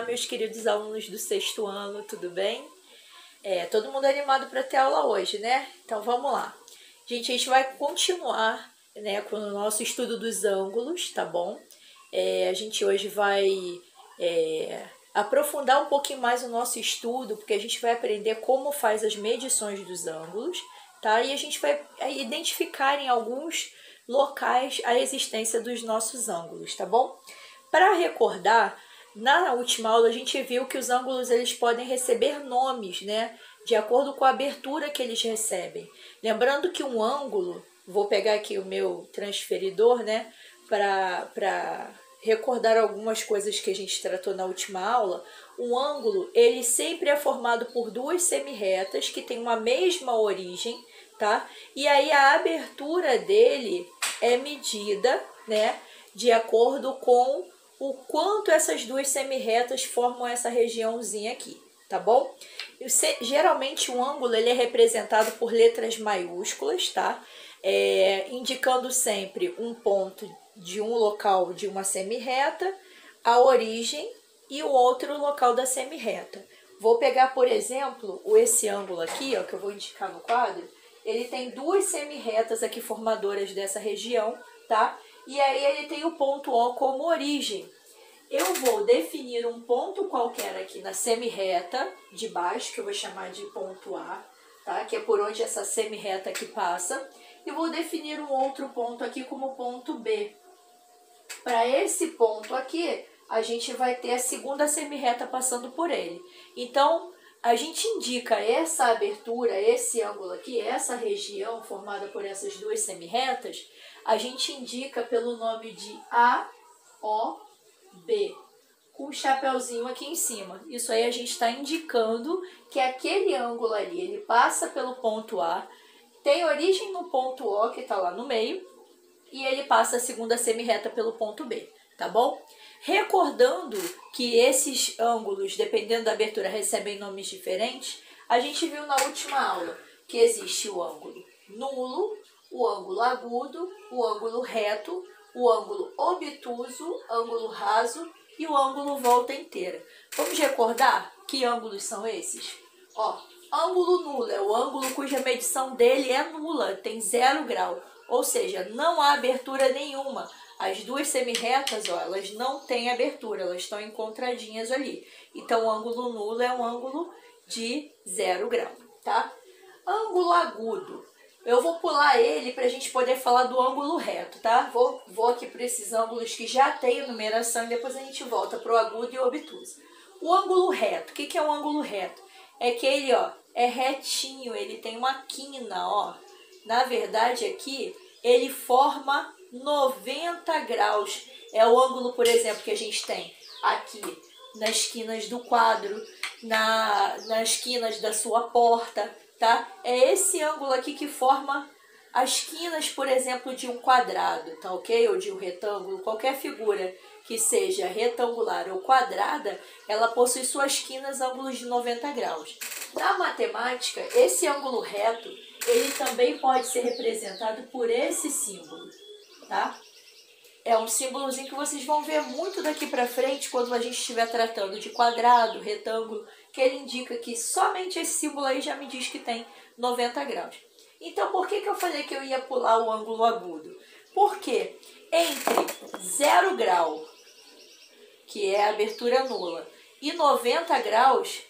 meus queridos alunos do sexto ano, tudo bem? Todo mundo animado para ter aula hoje, né? Então vamos lá. Gente, a gente vai continuar, né, com o nosso estudo dos ângulos, tá bom? A gente hoje vai aprofundar um pouquinho mais o nosso estudo, porque a gente vai aprender como faz as medições dos ângulos, tá? E a gente vai identificar em alguns locais a existência dos nossos ângulos, tá bom? Para recordar, na última aula a gente viu que os ângulos eles podem receber nomes, né? De acordo com a abertura que eles recebem. Lembrando que um ângulo, vou pegar aqui o meu transferidor, né? Para recordar algumas coisas que a gente tratou na última aula. Um ângulo, ele sempre é formado por duas semirretas que têm uma mesma origem, tá? E aí a abertura dele é medida, né? De acordo com o quanto essas duas semirretas formam essa regiãozinha aqui, tá bom? Geralmente um ângulo ele é representado por letras maiúsculas, tá? Indicando sempre um ponto de um local de uma semirreta, a origem e o outro local da semirreta. Vou pegar, por exemplo, esse ângulo aqui, ó, que eu vou indicar no quadro. Ele tem duas semirretas aqui formadoras dessa região, tá? E aí ele tem o ponto O como origem. Eu vou definir um ponto qualquer aqui na semirreta de baixo, que eu vou chamar de ponto A, tá? Que é por onde essa semirreta aqui passa. E vou definir um outro ponto aqui como ponto B. Para esse ponto aqui, a gente vai ter a segunda semirreta passando por ele. Então, a gente indica essa abertura, esse ângulo aqui, essa região formada por essas duas semirretas, a gente indica pelo nome de AOB, com o chapeuzinho aqui em cima. Isso aí a gente está indicando que aquele ângulo ali, ele passa pelo ponto A, tem origem no ponto O, que está lá no meio, e ele passa a segunda semirreta pelo ponto B, tá bom? Recordando que esses ângulos, dependendo da abertura, recebem nomes diferentes, a gente viu na última aula que existe o ângulo nulo, o ângulo agudo, o ângulo reto, o ângulo obtuso, ângulo raso e o ângulo volta inteira. Vamos recordar que ângulos são esses? Ó, ângulo nulo é o ângulo cuja medição dele é nula, tem 0 grau, ou seja, não há abertura nenhuma. As duas semirretas, ó, elas não têm abertura, elas estão encontradinhas ali. Então, o ângulo nulo é um ângulo de 0 grau, tá? Ângulo agudo. Eu vou pular ele para a gente poder falar do ângulo reto, tá? Vou aqui para esses ângulos que já tem numeração e depois a gente volta para o agudo e o obtuso. O ângulo reto, o que é um ângulo reto? É que ele, ó, é retinho, ele tem uma quina, ó. Na verdade, aqui, ele forma 90 graus. É o ângulo, por exemplo, que a gente tem aqui nas quinas do quadro, nas quinas da sua porta, tá? É esse ângulo aqui que forma as quinas, por exemplo, de um quadrado, tá ok? Ou de um retângulo, qualquer figura que seja retangular ou quadrada, ela possui suas quinas ângulos de 90 graus. Na matemática, esse ângulo reto, ele também pode ser representado por esse símbolo, tá? É um símbolozinho que vocês vão ver muito daqui para frente quando a gente estiver tratando de quadrado, retângulo, que ele indica que somente esse símbolo aí já me diz que tem 90 graus. Então, por que eu falei que eu ia pular o ângulo agudo? Porque entre 0 grau, que é a abertura nula, e 90 graus,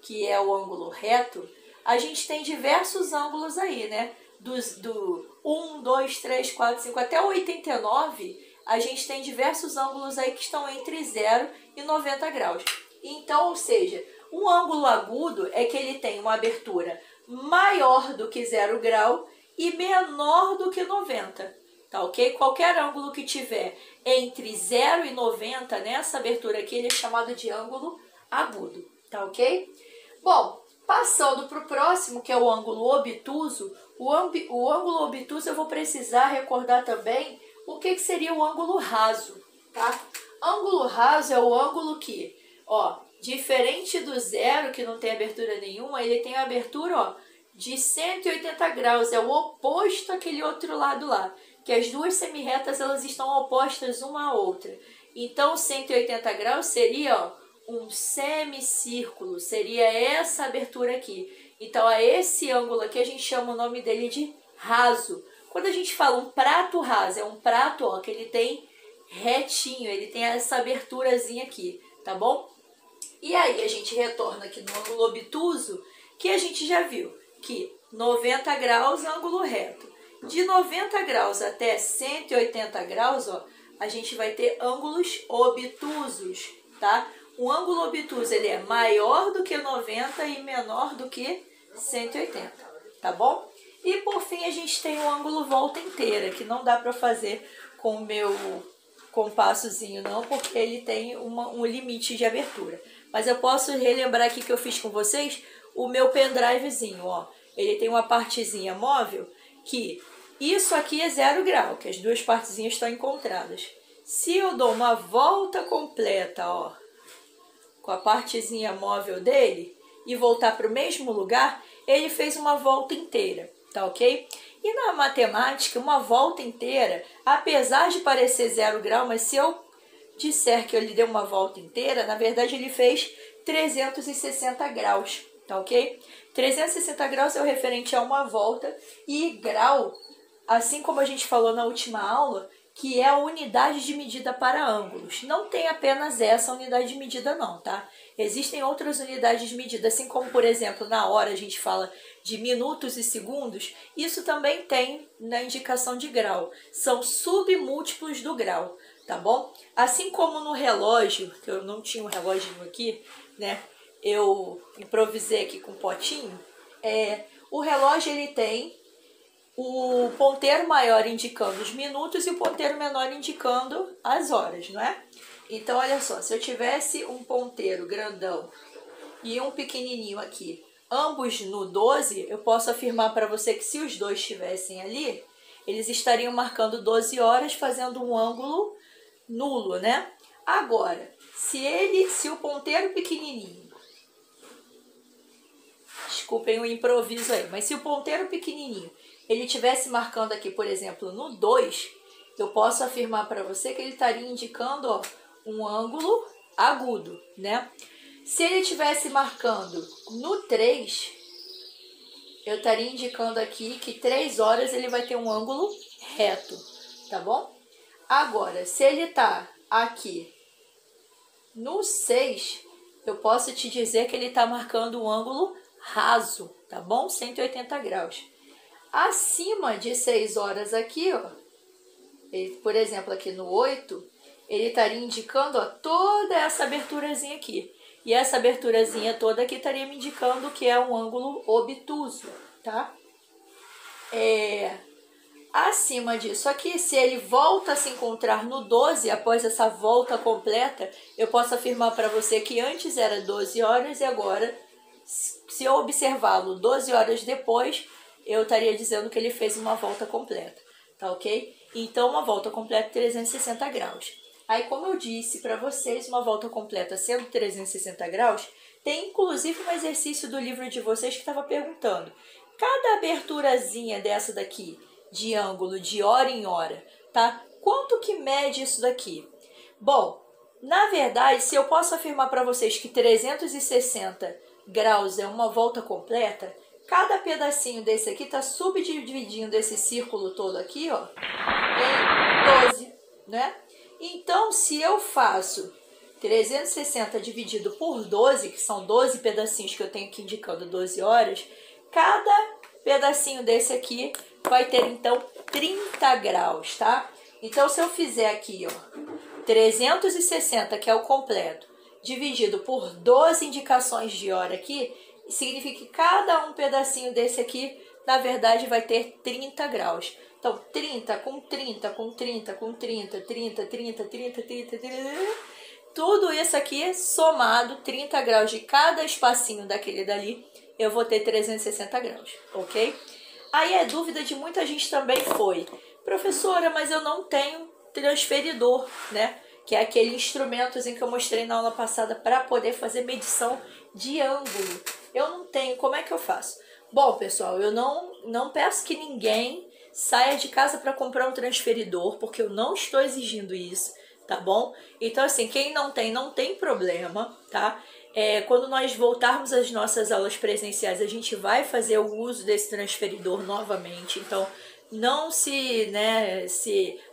que é o ângulo reto, a gente tem diversos ângulos aí, né? Do 1, 2, 3, 4, 5 até o 89, a gente tem diversos ângulos aí que estão entre 0 e 90 graus. Então, ou seja, um ângulo agudo é que ele tem uma abertura maior do que 0 grau e menor do que 90, tá ok? Qualquer ângulo que tiver entre 0 e 90, nessa abertura aqui, ele é chamado de ângulo agudo, tá ok? Bom, passando para o próximo, que é o ângulo obtuso, o ângulo obtuso eu vou precisar recordar também o que seria o ângulo raso, tá? Ângulo raso é o ângulo que, ó, diferente do 0, que não tem abertura nenhuma, ele tem abertura, ó, de 180 graus, é o oposto àquele outro lado lá, que as duas semirretas elas estão opostas uma à outra. Então, 180 graus seria, ó, um semicírculo, seria essa abertura aqui. Então, a esse ângulo aqui a gente chama o nome dele de raso. Quando a gente fala um prato raso, é um prato, ó, que ele tem retinho, ele tem essa aberturazinha aqui, tá bom? E aí a gente retorna aqui no ângulo obtuso, que a gente já viu que 90 graus é ângulo reto. De 90 graus até 180 graus, ó, a gente vai ter ângulos obtusos, tá? O ângulo obtuso ele é maior do que 90 e menor do que 180, tá bom? E por fim a gente tem o ângulo volta inteira, que não dá para fazer com o meu compassozinho não, porque ele tem um limite de abertura. Mas eu posso relembrar aqui que eu fiz com vocês o meu pendrivezinho, ó. Ele tem uma partezinha móvel que isso aqui é 0 grau, que as duas partezinhas estão encontradas. Se eu dou uma volta completa, ó, com a partezinha móvel dele e voltar para o mesmo lugar, ele fez uma volta inteira, tá ok? E na matemática, uma volta inteira, apesar de parecer 0 grau, mas se eu disser que ele deu uma volta inteira, na verdade ele fez 360 graus, tá ok? 360 graus é o referente a uma volta e grau, assim como a gente falou na última aula, que é a unidade de medida para ângulos. Não tem apenas essa unidade de medida não, tá? Existem outras unidades de medida, assim como, por exemplo, na hora a gente fala de minutos e segundos, isso também tem na indicação de grau. São submúltiplos do grau, tá bom? Assim como no relógio, que eu não tinha um reloginho aqui, né? Eu improvisei aqui com um potinho. O relógio ele tem o ponteiro maior indicando os minutos e o ponteiro menor indicando as horas, não é? Então, olha só, se eu tivesse um ponteiro grandão e um pequenininho aqui, ambos no 12, eu posso afirmar para você que se os dois estivessem ali, eles estariam marcando 12 horas, fazendo um ângulo nulo, né? Agora, se o ponteiro pequenininho, desculpem o improviso aí, mas se o ponteiro pequenininho ele estivesse marcando aqui, por exemplo, no 2, eu posso afirmar para você que ele estaria indicando, ó, um ângulo agudo, né? Se ele estivesse marcando no 3, eu estaria indicando aqui que 3 horas ele vai ter um ângulo reto, tá bom? Agora, se ele está aqui no 6, eu posso te dizer que ele está marcando um ângulo raso, tá bom? 180 graus. Acima de 6 horas aqui, ó, por exemplo, aqui no 8, ele estaria indicando, ó, toda essa aberturazinha aqui. E essa aberturazinha toda aqui estaria me indicando que é um ângulo obtuso, tá? Acima disso aqui, se ele volta a se encontrar no 12, após essa volta completa, eu posso afirmar para você que antes era 12 horas e agora, se eu observá-lo 12 horas depois, eu estaria dizendo que ele fez uma volta completa, tá ok? Então, uma volta completa 360 graus. Aí, como eu disse para vocês, uma volta completa sendo 360 graus, tem inclusive um exercício do livro de vocês que estava perguntando, cada aberturazinha dessa daqui, de ângulo, de hora em hora, tá? Quanto que mede isso daqui? Bom, na verdade, se eu posso afirmar para vocês que 360 graus é uma volta completa, cada pedacinho desse aqui está subdividindo esse círculo todo aqui, ó, em 12, né? Então, se eu faço 360 dividido por 12, que são 12 pedacinhos que eu tenho aqui indicando 12 horas, cada pedacinho desse aqui vai ter, então, 30 graus, tá? Então, se eu fizer aqui, ó, 360, que é o completo, dividido por 12 indicações de hora aqui, significa que cada um pedacinho desse aqui, na verdade, vai ter 30 graus. Então, 30 com 30, com 30, com 30, 30, 30, 30, 30, 30, tudo isso aqui somado, 30 graus de cada espacinho daquele dali, eu vou ter 360 graus, ok? Aí a dúvida de muita gente também foi, professora, mas eu não tenho transferidor, né? Que é aquele instrumentozinho que eu mostrei na aula passada para poder fazer medição de ângulo. Eu não tenho, como é que eu faço? Bom, pessoal, eu não peço que ninguém saia de casa para comprar um transferidor, porque eu não estou exigindo isso, tá bom? Então, assim, quem não tem problema, tá? Quando nós voltarmos às nossas aulas presenciais, a gente vai fazer o uso desse transferidor novamente. Então, não se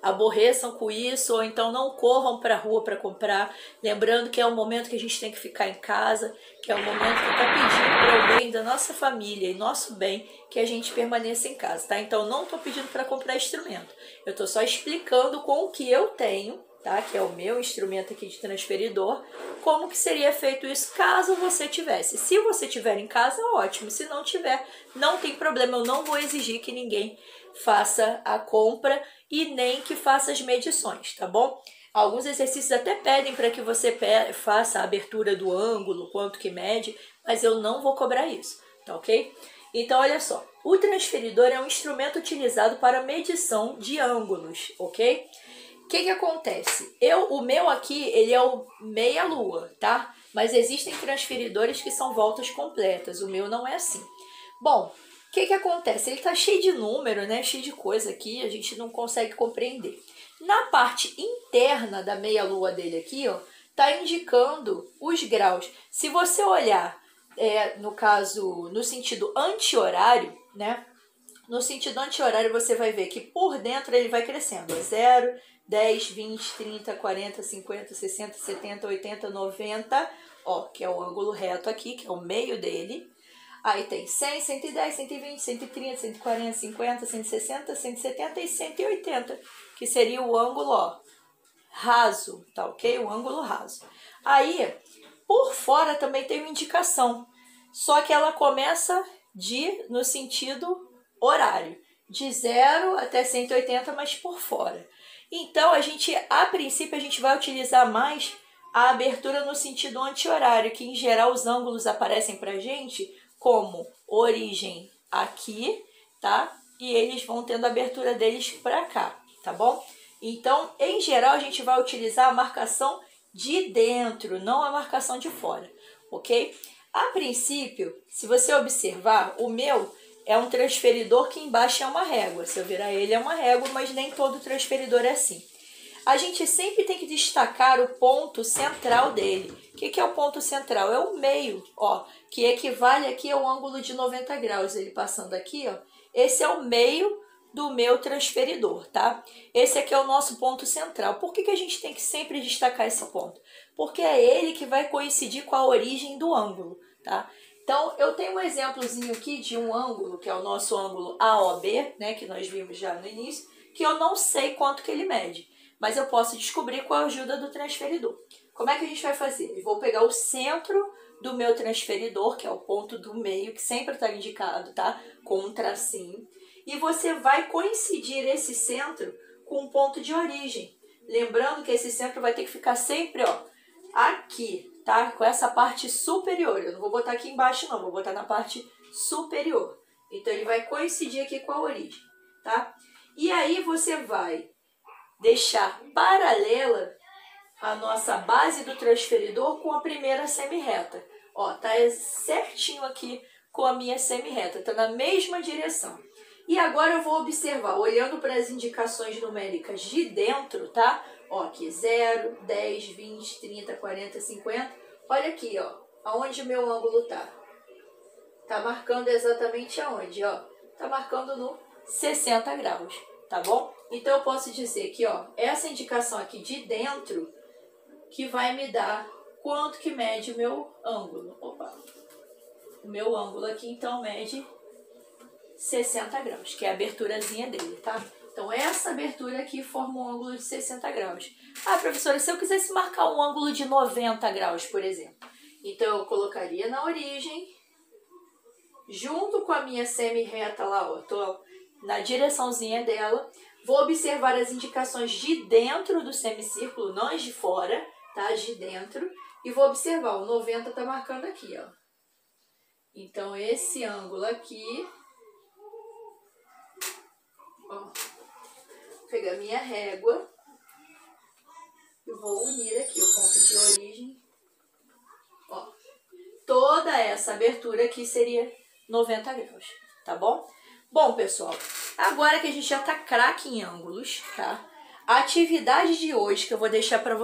aborreçam com isso, ou então não corram para a rua para comprar. Lembrando que é o momento que a gente tem que ficar em casa, que é o momento que está pedindo para o bem da nossa família e nosso bem que a gente permaneça em casa, tá? Então, não estou pedindo para comprar instrumento. Eu estou só explicando com o que eu tenho, tá? Que é o meu instrumento aqui de transferidor, como que seria feito isso caso você tivesse. Se você tiver em casa, ótimo. Se não tiver, não tem problema. Eu não vou exigir que ninguém faça a compra e nem que faça as medições, tá bom? Alguns exercícios até pedem para que você faça a abertura do ângulo, quanto que mede, mas eu não vou cobrar isso, tá ok? Então, olha só, o transferidor é um instrumento utilizado para medição de ângulos, ok? O que acontece? O meu aqui, ele é o meia-lua, tá? Mas existem transferidores que são voltas completas, o meu não é assim. Bom, o que acontece? Ele tá cheio de número, né? Cheio de coisa aqui, a gente não consegue compreender. Na parte interna da meia-lua dele aqui, ó, tá indicando os graus. Se você olhar, no caso, no sentido anti-horário, né? No sentido anti-horário, você vai ver que por dentro ele vai crescendo. 0, 10, 20, 30, 40, 50, 60, 70, 80, 90, ó, que é o ângulo reto aqui, que é o meio dele. Aí tem 100, 110, 120, 130, 140, 50, 160, 170 e 180, que seria o ângulo, ó, raso, tá ok? O ângulo raso. Aí, por fora também tem uma indicação, só que ela começa no sentido horário, de 0 até 180, mas por fora. Então, a princípio, a gente vai utilizar mais a abertura no sentido anti-horário, que em geral os ângulos aparecem pra gente como origem aqui, tá? E eles vão tendo a abertura deles pra cá, tá bom? Então, em geral, a gente vai utilizar a marcação de dentro, não a marcação de fora, ok? A princípio, se você observar, o meu é um transferidor que embaixo é uma régua. Se eu virar ele é uma régua, mas nem todo transferidor é assim. A gente sempre tem que destacar o ponto central dele. O que é o ponto central? É o meio, ó, que equivale aqui ao ângulo de 90 graus. Ele passando aqui, ó, esse é o meio do meu transferidor, tá? Esse aqui é o nosso ponto central. Por que a gente tem que sempre destacar esse ponto? Porque é ele que vai coincidir com a origem do ângulo, tá? Então, eu tenho um exemplozinho aqui de um ângulo, que é o nosso ângulo AOB, né, que nós vimos já no início, que eu não sei quanto que ele mede, mas eu posso descobrir com a ajuda do transferidor. Como é que a gente vai fazer? Eu vou pegar o centro do meu transferidor, que é o ponto do meio, que sempre está indicado, tá? Com um tracinho. E você vai coincidir esse centro com um ponto de origem. Lembrando que esse centro vai ter que ficar sempre, ó, aqui, tá? Com essa parte superior. Eu não vou botar aqui embaixo, não. Vou botar na parte superior. Então, ele vai coincidir aqui com a origem, tá? E aí, você vai deixar paralela a nossa base do transferidor com a primeira semi-reta. Ó, tá certinho aqui com a minha semi-reta. Tá na mesma direção. E agora eu vou observar, olhando para as indicações numéricas de dentro, tá? Ó, aqui 0, 10, 20, 30, 40, 50. Olha aqui, ó, aonde o meu ângulo tá. Tá marcando exatamente aonde, ó. Tá marcando no 60 graus, tá bom? Então eu posso dizer que, ó, essa indicação aqui de dentro que vai me dar quanto que mede o meu ângulo. Opa! O meu ângulo aqui, então, mede 60 graus, que é a aberturazinha dele, tá? Então, essa abertura aqui forma um ângulo de 60 graus. Ah, professora, se eu quisesse marcar um ângulo de 90 graus, por exemplo, então eu colocaria na origem, junto com a minha semi-reta lá, ó, tô na direçãozinha dela, vou observar as indicações de dentro do semicírculo, não as de fora, tá? De dentro, e vou observar, o 90 tá marcando aqui, ó. Então, esse ângulo aqui, ó, vou pegar minha régua e vou unir aqui o ponto de origem. Ó, toda essa abertura aqui seria 90 graus, tá bom? Bom, pessoal, agora que a gente já tá craque em ângulos, tá? A atividade de hoje que eu vou deixar para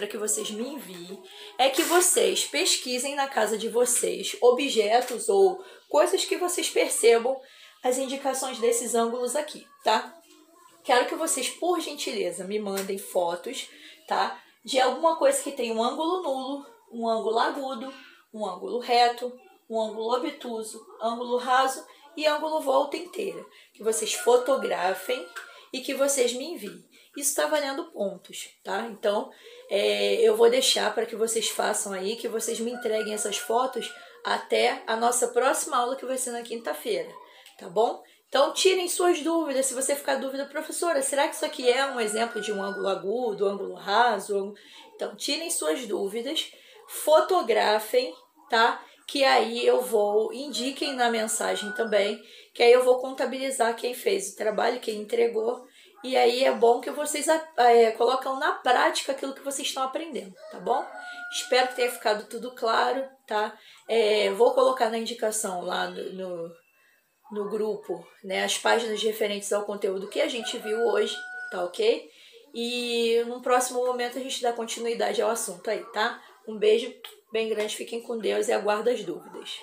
que vocês me enviem, é que vocês pesquisem na casa de vocês objetos ou coisas que vocês percebam as indicações desses ângulos aqui, tá? Quero que vocês, por gentileza, me mandem fotos, tá? De alguma coisa que tenha um ângulo nulo, um ângulo agudo, um ângulo reto, um ângulo obtuso, ângulo raso e ângulo volta inteira. Que vocês fotografem e que vocês me enviem. Isso está valendo pontos, tá? Então, eu vou deixar para que vocês façam aí, que vocês me entreguem essas fotos até a nossa próxima aula, que vai ser na quinta-feira, tá bom? Então, tirem suas dúvidas. Se você ficar dúvida, professora, será que isso aqui é um exemplo de um ângulo agudo, ângulo raso? Então, tirem suas dúvidas, fotografem, tá? Que aí indiquem na mensagem também, que aí eu vou contabilizar quem fez o trabalho, quem entregou. E aí é bom que vocês colocam na prática aquilo que vocês estão aprendendo, tá bom? Espero que tenha ficado tudo claro, tá? Vou colocar na indicação lá no grupo, né, as páginas referentes ao conteúdo que a gente viu hoje, tá ok? E num próximo momento a gente dá continuidade ao assunto aí, tá? Um beijo bem grande, fiquem com Deus e aguardo as dúvidas.